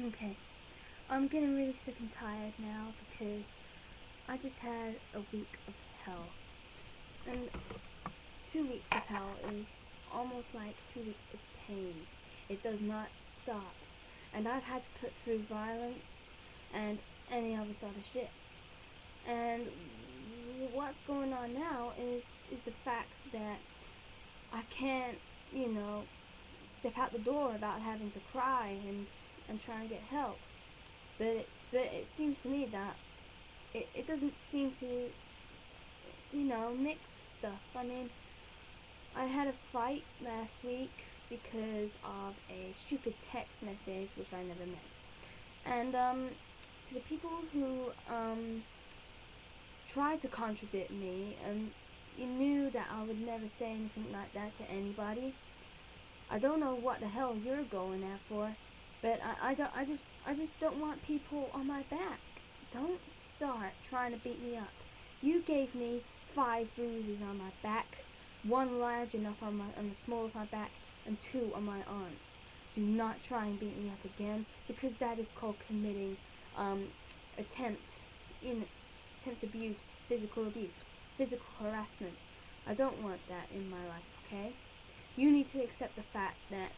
Okay, I'm getting really sick and tired now because I just had a week of hell. And 2 weeks of hell is almost like 2 weeks of pain. It does not stop. And I've had to put through violence and any other sort of shit. And what's going on now is the fact that I can't, you know, step out the door without having to cry and try and get help. But it seems to me that it doesn't seem to, mix stuff. I mean, I had a fight last week because of a stupid text message which I never meant. And to the people who tried to contradict me, and you knew that I would never say anything like that to anybody. I don't know what the hell you're going at for, but I just don't want people on my back. Don't start trying to beat me up. You gave me 5 bruises on my back, one large enough on the small of my back, and 2 on my arms. Do not try and beat me up again, because that is called committing attempt in attempt abuse, physical harassment. I don't want that in my life. Okay? You need to accept the fact that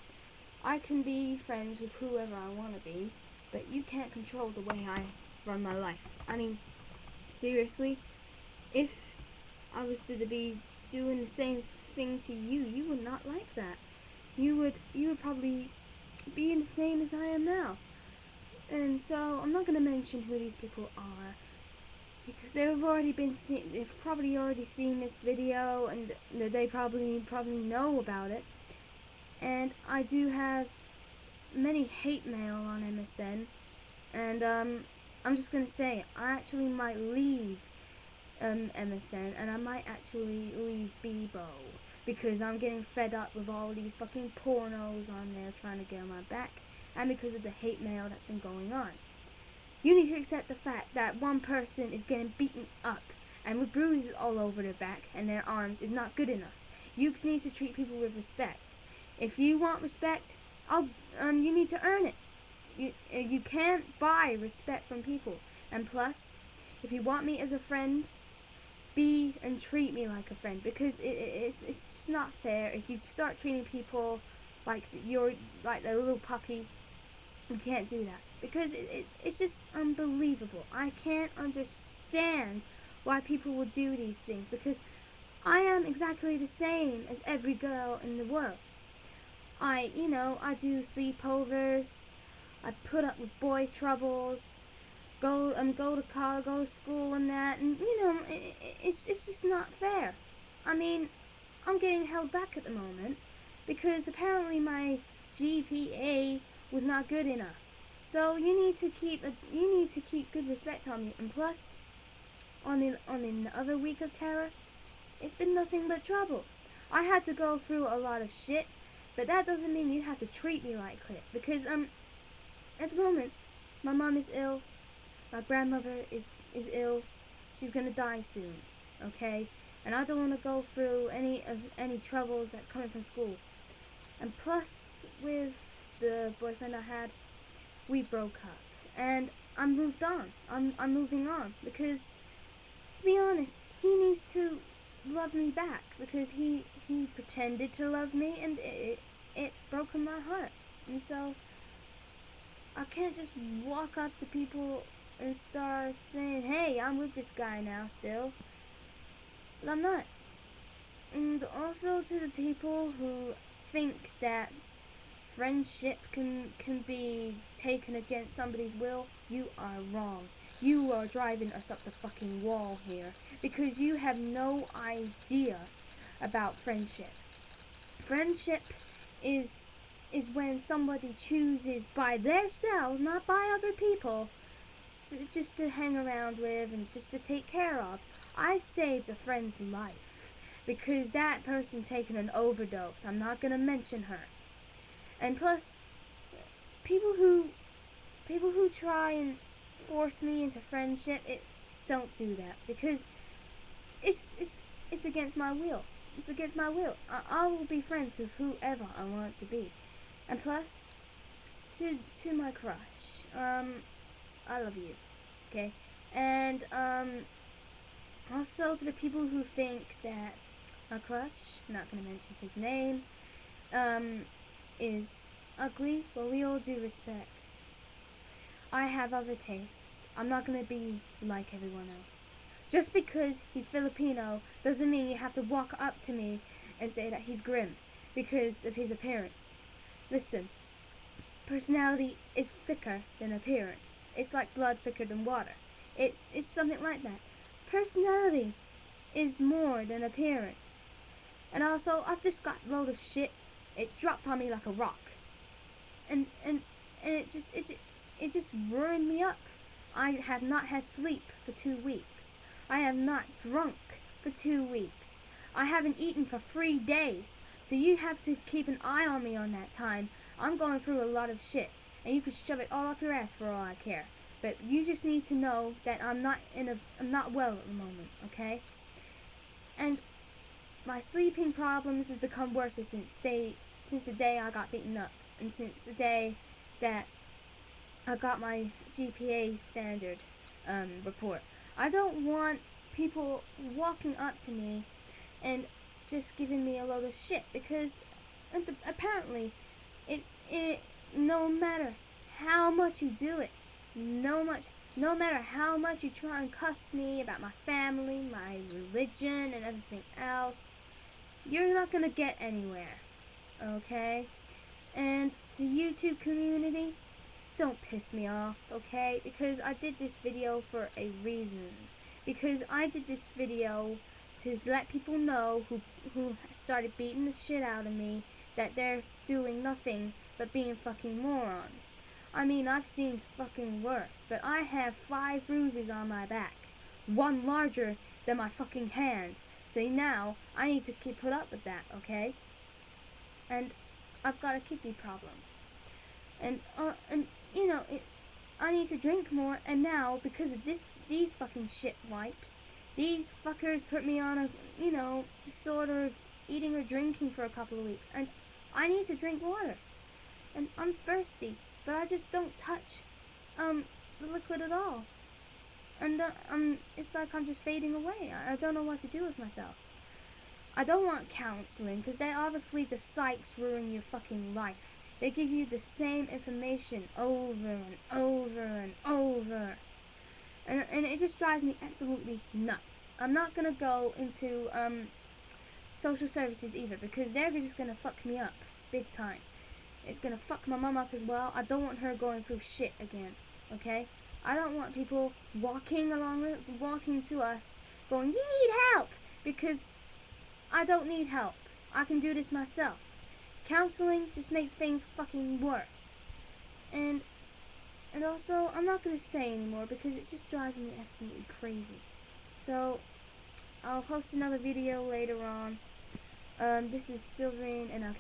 I can be friends with whoever I want to be, but you can't control the way I run my life. I mean, seriously, if I was to be doing the same thing to you, you would not like that. You would probably be the same as I am now. And so I'm not going to mention who these people are because they've probably already seen this video, and they probably know about it. And I do have many hate mail on MSN, and I'm just gonna say I actually might leave MSN, and I might actually leave Bebo because I'm getting fed up with all these fucking pornos on there trying to get on my back, and because of the hate mail that's been going on. You need to accept the fact that one person is getting beaten up and with bruises all over their back and their arms is not good enough. You need to treat people with respect. If you want respect, you need to earn it. You can't buy respect from people. And plus, if you want me as a friend, be and treat me like a friend, because it's just not fair if you start treating people like you're like a little puppy. You can't do that because it's just unbelievable. I can't understand why people would do these things, because I am exactly the same as every girl in the world. I do sleepovers. I put up with boy troubles. Go to college, go to school, and that, and it's just not fair. I mean, I'm getting held back at the moment because apparently my GPA was not good enough. So you need to keep good respect on me. And plus, on the other week of terror, it's been nothing but trouble. I had to go through a lot of shit, but that doesn't mean you have to treat me like shit. Because at the moment, my mom is ill, my grandmother is ill, she's gonna die soon, okay? And I don't want to go through any troubles that's coming from school. And plus, with the boyfriend I had, we broke up, and I moved on. I'm moving on because, to be honest, he needs to love me back because he pretended to love me, and it broke my heart. And so I can't just walk up to people and start saying, "Hey, I'm with this guy now still." But I'm not. And also to the people who think that friendship can be taken against somebody's will, you are wrong. You are driving us up the fucking wall here because you have no idea about friendship. Friendship is when somebody chooses by themselves, not by other people, just to hang around with and just to take care of. I saved a friend's life because that person taken an overdose. I'm not gonna mention her. And plus, people who try and force me into friendship, don't do that because it's against my will. It's against my will. I will be friends with whoever I want to be. And plus, to my crush. I love you. Okay, and also to the people who think that my crush, not gonna mention his name, is ugly. Well, we all do respect. I have other tastes. I'm not gonna be like everyone else. Just because he's Filipino doesn't mean you have to walk up to me and say that he's grim because of his appearance. Listen, personality is thicker than appearance. It's like blood thicker than water. It's something like that. Personality is more than appearance. And also, I've just got a load of shit. It dropped on me like a rock, and it just ruined me up. I have not had sleep for 2 weeks. I have not drunk for 2 weeks. I haven't eaten for 3 days. So you have to keep an eye on me on that time. I'm going through a lot of shit, and you can shove it all up your ass for all I care. But you just need to know that I'm not well at the moment, okay? And my sleeping problems has become worse since the day I got beaten up, and since the day that I got my GPA standard report. I don't want people walking up to me and just giving me a load of shit, because apparently no matter how much you do it, no matter how much you try and cuss me about my family, my religion, and everything else, you're not gonna get anywhere, okay? And to YouTube community, don't piss me off, okay? Because I did this video for a reason. Because I did this video to let people know who started beating the shit out of me that they're doing nothing but being fucking morons. I mean, I've seen fucking worse, but I have 5 bruises on my back. One larger than my fucking hand. So now, I need to put up with that, okay? And I've got a kidney problem. And you know, I need to drink more, and now, because of these fucking shit wipes, these fuckers put me on a, disorder of eating or drinking for a couple of weeks, and I need to drink water. And I'm thirsty, but I just don't touch, the liquid at all. And, it's like I'm just fading away. I don't know what to do with myself. I don't want counseling, because they obviously, the psychs ruin your fucking life. They give you the same information over and over and over. And it just drives me absolutely nuts. I'm not going to go into social services either, because they're just going to fuck me up big time. It's going to fuck my mom up as well. I don't want her going through shit again, okay? I don't want people walking to us going, you need help, because I don't need help. I can do this myself. Counseling just makes things fucking worse. And also, I'm not going to say anymore because it's just driving me absolutely crazy. So, I'll post another video later on. This is Sylvain, and I'll